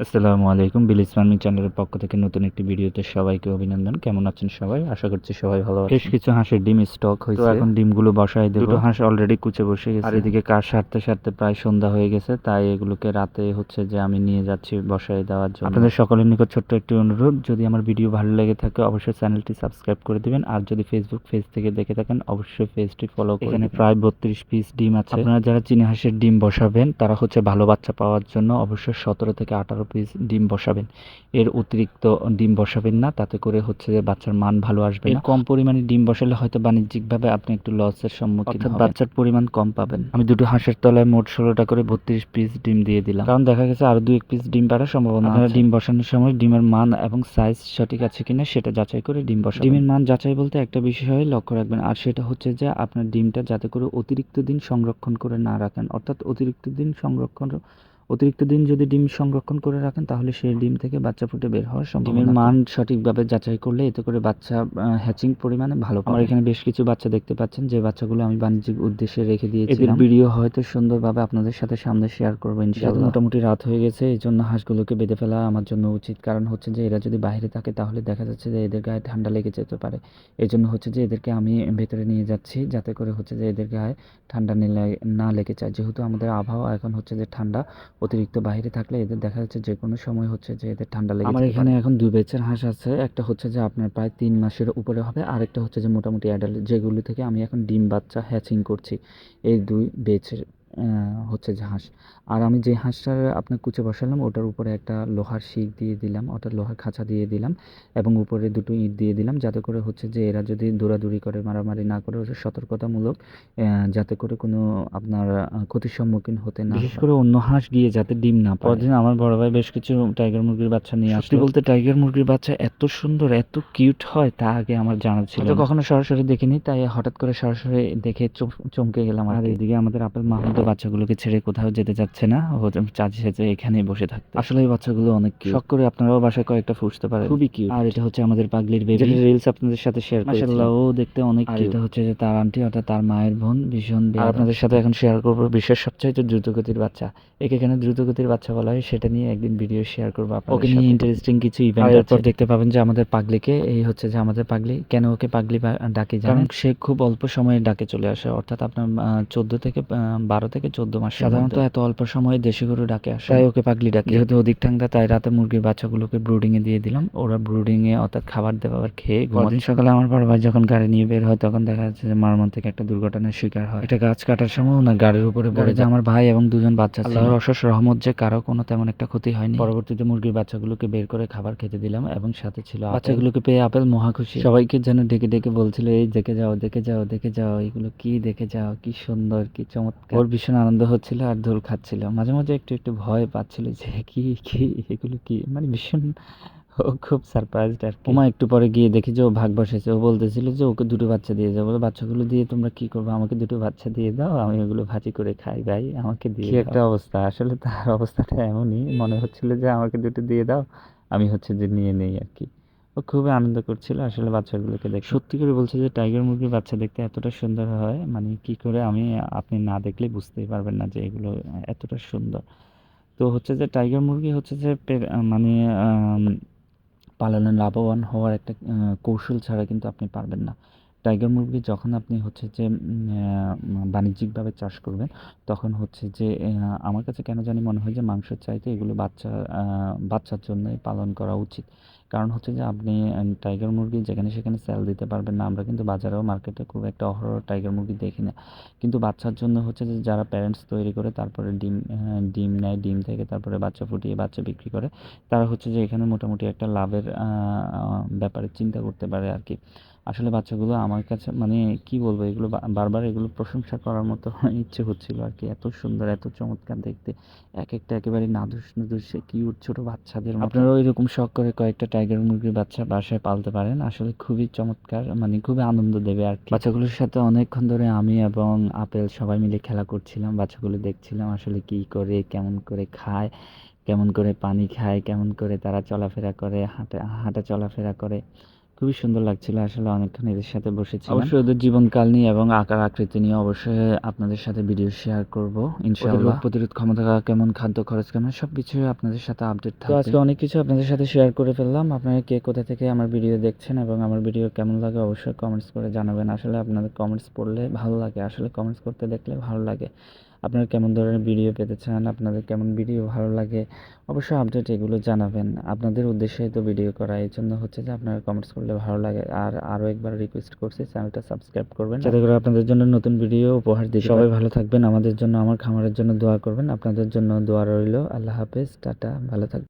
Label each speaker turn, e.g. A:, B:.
A: আসসালামু আলাইকুম। বিলিস ফার্মিং চ্যানেলের পক্ষ থেকে নতুন একটি ভিডিওতে সবাইকে অভিনন্দন। কেমন আছেন সবাই? আশা করছি সবাই ভালো আছেন। বেশ কিছু হাঁসের ডিম স্টক হয়েছে, তো এখন ডিমগুলো বসাই দেব। দুটো হাঁস অলরেডি কুচে বসে গেছে, আর এদিকে কাজ সারতে সারতে প্রায় সন্ধ্যা হয়ে গেছে, তাই এগুলোকে রাতে হচ্ছে যে আমি নিয়ে যাচ্ছি বসাই দেওয়ার জন্য। আপনাদের সকলের নিকট ছোট্ট একটি অনুরোধ, যদি আমার ভিডিও ভালো লেগে থাকে অবশ্যই চ্যানেলটি সাবস্ক্রাইব করে দিবেন, আর যদি ফেসবুক পেজ থেকে দেখে থাকেন অবশ্যই পেজটি ফলো করে এখানে প্রায় 32 পিস ডিম আছে। আপনারা যারা চীনা হাঁসের ডিম বসাবেন তারা হচ্ছে ভালো বাচ্চা পাওয়ার জন্য অবশ্যই 17 থেকে 18 পিস ডিম বসাবেন। এর অতিরিক্ত ডিম বসাবেন না, তাতে করে হচ্ছে যে বাচ্চার মান ভালো আসবে না। কম পরিমাণে ডিম বসালে হয়তো বাণিজ্যিকভাবে আপনি একটু লসের সম্মুখীন হবেন, বাচ্চার পরিমাণ কম পাবেন। আমি দুটো হাঁসের তলায় মোট 16টা করে 32 পিস ডিম দিয়ে দিলাম, কারণ দেখা গেছে আরো 2-1 পিস ডিম পাড়ার সম্ভাবনা আছে। আপনারা ডিম বসানোর সময় ডিমের মান এবং সাইজ সঠিক আছে কিনা সেটা যাচাই করে ডিম বসাবেন। ডিমের মান যাচাই বলতে একটা বিষয় লক্ষ্য রাখবেন, আর সেটা হচ্ছে যে আপনার ডিমটা যাতে করে অতিরিক্ত দিন সংরক্ষণ করে না রাখেন, অর্থাৎ অতিরিক্ত দিন যদি ডিম সংরক্ষণ করে রাখেন তাহলে সেই ডিম থেকে বাচ্চা ফুটে বের হওয়ার সম্ভাবনা। ডিমের মান সঠিকভাবে যাচাই করলে এতে করে বাচ্চা হ্যাচিং পরিমাণে ভালো পাবে। আমার এখানে বেশ কিছু বাচ্চা দেখতে পাচ্ছেন, যে বাচ্চাগুলো আমি বাণিজ্যিক উদ্দেশ্যে রেখে দিয়েছিলাম। এদের ভিডিও হয়তো সুন্দরভাবে আপনাদের সাথে সামনে শেয়ার করবো ইনশাআল্লাহ। মোটামুটি রাত হয়ে গেছে, এই জন্য হাঁসগুলোকে বেঁধে ফেলা আমার জন্য উচিত, কারণ হচ্ছে যে এরা যদি বাইরে থাকে তাহলে দেখা যাচ্ছে যে এদের গায়ে ঠান্ডা লেগে যেতে পারে। এই জন্য হচ্ছে যে এদেরকে আমি ভেতরে নিয়ে যাচ্ছি, যাতে করে হচ্ছে যে এদের গায়ে ঠান্ডা না লেগে যায়। যেহেতু আমাদের আবহাওয়া এখন হচ্ছে যে ঠান্ডা, অতিরিক্ত বাইরে থাকলে এদের দেখা যাচ্ছে যে কোনো সময় হচ্ছে যে এদের ঠান্ডা লেগে আমার এখানে এখন 2 ব্যাচের হাঁস আছে। একটা হচ্ছে যে আপনার প্রায় 3 মাসের উপরে হবে, আরেকটা হচ্ছে যে মোটামুটি অ্যাডাল্ট, যেগুলো থেকে আমি এখন ডিম বাচ্চা হ্যাচিং করছি। এই 2 ব্যাচের হচ্ছে যে হাঁস। আর আমি যে হাঁসটার আপনার কুচে বসালাম ওটার উপরে একটা লোহার শিক দিয়ে দিলাম, অর্থাৎ লোহার খাঁচা দিয়ে দিলাম, এবং উপরে দুটো ইট দিয়ে দিলাম, যাতে করে হচ্ছে যে এরা যদি দৌড়াদৌড়ি করে, মারামারি না করে, হচ্ছে সতর্কতামূলক, যাতে করে কোনো আপনার ক্ষতির সম্মুখীন হতে না, বিশেষ করে অন্য হাঁস গিয়ে যাতে ডিম না পায়। পরদিন আমার বড় ভাই বেশ কিছু টাইগার মুরগির বাচ্চা নিয়ে আসলো। সত্যি বলতে টাইগার মুরগির বাচ্চা এত সুন্দর, এত কিউট হয় তা আগে আমার জানা ছিল না। কখনো সরাসরি দেখিনি, তাই হঠাৎ করে সরাসরি দেখে চমকে গেলাম। আর এদিকে আমাদের আপেল মাহমুদ বাচ্চাগুলোকে ছেড়ে কোথাও যেতে যাচ্ছে না, ও চাচ্ছে যে এখানেই বসে থাকতে। আসলে এই বাচ্চাগুলো অনেক কিউট, শখ করে আপনারাও বাসায় কয়েকটা পুষতে পারেন, খুবই কিউট। আর এটা হচ্ছে আমাদের পাগলির বেবি, যেটা রিলস আপনাদের সাথে শেয়ার করেছি। মাশাআল্লাহ, ও দেখতে অনেক কিউট। আর এটা হচ্ছে যে তার আন্টি, অর্থাৎ তার মায়ের বোন, ভীষণ। আর আপনাদের সাথে এখন শেয়ার করবো বিশ্বের সবচেয়ে দ্রুতগতির বাচ্চা। একে কেন দ্রুতগতির বাচ্চা বলা হয় সেটা নিয়ে একদিন ভিডিও শেয়ার করবো আপনাদের সাথে। ওকে নিয়ে ইন্টারেস্টিং কিছু ইভেন্ট আছে। এরপর দেখতে পাবেন যে আমাদের পাগলিকে, এই হচ্ছে যে আমাদের পাগলি, কেন ওকে পাগলি ডাকে জানেন? সে খুব অল্প সময়ে ডাকে চলে আসে, অর্থাৎ আপনার 12 থেকে 14 মাস। সাধারণত এত অল্প সময়ে দেশি গরু ডাকে আসে, তাই ওকে পাগলি ডাকে। যেহেতু অধিক ঠান্ডা, তাই রাতে মুরগির বাচ্চাগুলোকে ব্রুডিং এ দিয়ে দিলাম। ওরা ব্রুডিং এ অর্থাৎ খাবার দাবার খেয়ে পরদিন সকালে আমার বড় ভাই যখন গাড়ি নিয়ে বের হয়, তখন দেখা যাচ্ছে যে মারমন থেকে একটা দুর্ঘটনার শিকার হয়। এটা গাছ কাটার সময় ওনার গাড়ির উপরে পড়ে যায়। আমার ভাই এবং 2জন বাচ্চা ছিল। আল্লাহর অশেষ রহমত যে কারো কোনো তেমন একটা ক্ষতি হয়নি। পরবর্তীতে মুরগির বাচ্চাগুলোকে বের করে খাবার খেতে দিলাম, এবং সাথে ছিল বাচ্চাগুলোকে পেয়ে আপেল মহা খুশি। সবাইকে যেন ডেকে ডেকে বলছিল, এই দেখে যাও, দেখে যাও, দেখে যাও, এগুলো কি দেখে যাও, কি সুন্দর, কি চমৎকার। ওর ভীষণ আনন্দ হচ্ছিল আর দোল খাচ্ছিল। মাঝে মাঝে একটু একটু ভয় পাচ্ছিল যে কি কি এগুলো কি, মানে ভীষণ ও খুব সারপ্রাইজড আর কি। ওমা একটু পরে গিয়ে দেখি যে ও ভাগ বসেছে। ও বলতেছিল যে ওকে 2টো বাচ্চা দিয়ে যাও। বলে, বাচ্চাগুলো দিয়ে তোমরা কি করবে? আমাকে 2টো বাচ্চা দিয়ে দাও, আমি ওগুলো ভাজি করে খাই ভাই, আমাকে দিয়ে দাও। কি একটা অবস্থা! আসলে তার অবস্থাটা এমনই, মনে হচ্ছিল যে আমাকে 2টো দিয়ে দাও, আমি হচ্ছে যে নিয়ে নেই আর কি। ও খুবই আনন্দ করছিল আসলে বাচ্চাগুলোকে দেখে। সত্যি করে বলছে যে টাইগার মুরগির বাচ্চা দেখতে এতটা সুন্দর হয়, মানে কি করে আপনি না দেখলে বুঝতেই পারবেন না যে এগুলো এতটা সুন্দর। তো হচ্ছে যে টাইগার মুরগি হচ্ছে যে মানে পালনে লাভবান হওয়ার একটা কৌশল ছাড়া কিন্তু আপনি পারবেন না। টাইগার মুরগি যখন আপনি হচ্ছে যে বাণিজ্যিকভাবে চাষ করবেন, তখন হচ্ছে যে আমার কাছে কেন জানি মনে হয় যে মাংসের চাইতে এগুলো বাচ্চার জন্যই পালন করা উচিত। কারণ হচ্ছে যে আপনি টাইগার মুরগি যেখানে সেখানে সেল দিতে পারবেন না। আমরা কিন্তু বাজারেও মার্কেটে খুব একটা অহরহ টাইগার মুরগি দেখি না, কিন্তু বাচ্চার জন্য হচ্ছে যে যারা প্যারেন্টস তৈরি করে তারপরে ডিম নেয়, ডিম থেকে তারপরে বাচ্চা ফুটিয়ে বাচ্চা বিক্রি করে, তারা হচ্ছে যে এখানে মোটামুটি একটা লাভের ব্যাপারে চিন্তা করতে পারে আর কি। আসলে বাচ্চাগুলো আমার কাছে, মানে কি বলবো, এগুলো বারবার এগুলো প্রশংসা করার মতো ইচ্ছে হচ্ছিল আর কি। এত সুন্দর, এত চমৎকার দেখতে, এক একটা একেবারে নাদুস নুদুস কিউট ছোট বাচ্চাদের মতো। আপনারাও এরকম শখ করে কয়েকটা টাইগার মুরগির বাচ্চা বাসায় পালতে পারেন, আসলে খুবই চমৎকার, মানে খুবই আনন্দ দেবে আর কি। বাচ্চাগুলোর সাথে অনেকক্ষণ ধরে আমি এবং আপেল সবাই মিলে খেলা করছিলাম, বাচ্চাগুলো দেখছিলাম আসলে কি করে, কেমন করে খায়, কেমন করে পানি খায়, কেমন করে তারা চলাফেরা করে, হাঁটা চলাফেরা করে। খুবই সুন্দর লাগছিল আসলে, অনেকক্ষণ এদের সাথে বসেছিলাম। অবশ্যই ওদের জীবনকাল নিয়ে এবং আকার আকৃতি নিয়ে অবশ্যই আপনাদের সাথে ভিডিও শেয়ার করব ইনশাআল্লাহ। রোগ প্রতিরোধ ক্ষমতা কেমন, খাদ্য খরচ কেমন, সবকিছুই আপনাদের সাথে আপডেট থাকবে। তো আজকে অনেক কিছু আপনাদের সাথে শেয়ার করে ফেললাম। আপনারা কে কোথা থেকে আমার ভিডিও দেখছেন এবং আমার ভিডিও কেমন লাগে অবশ্যই কমেন্টস করে জানাবেন। আসলে আপনাদের কমেন্টস পড়লে ভালো লাগে, আসলে কমেন্টস করতে দেখলে ভালো লাগে। আপনারা কেমন ধরনের ভিডিও পেতে চান, আপনাদের কেমন ভিডিও ভালো লাগে, অবশ্যই আপডেট এগুলো জানাবেন। আপনাদের উদ্দেশ্যেই তো ভিডিও করা, এই জন্য হচ্ছে যে আপনারা কমেন্টস করলে ভালো লাগে। আর আরও একবার রিকোয়েস্ট করছি, চ্যানেলটা সাবস্ক্রাইব করবেন যাতে করে আপনাদের জন্য নতুন ভিডিও উপহার দিই। সবাই ভালো থাকবেন, আমাদের জন্য, আমার খামারের জন্য দোয়া করবেন। আপনাদের জন্য দোয়া রইল। আল্লাহ হাফেজ, টাটা, ভালো থাকবেন।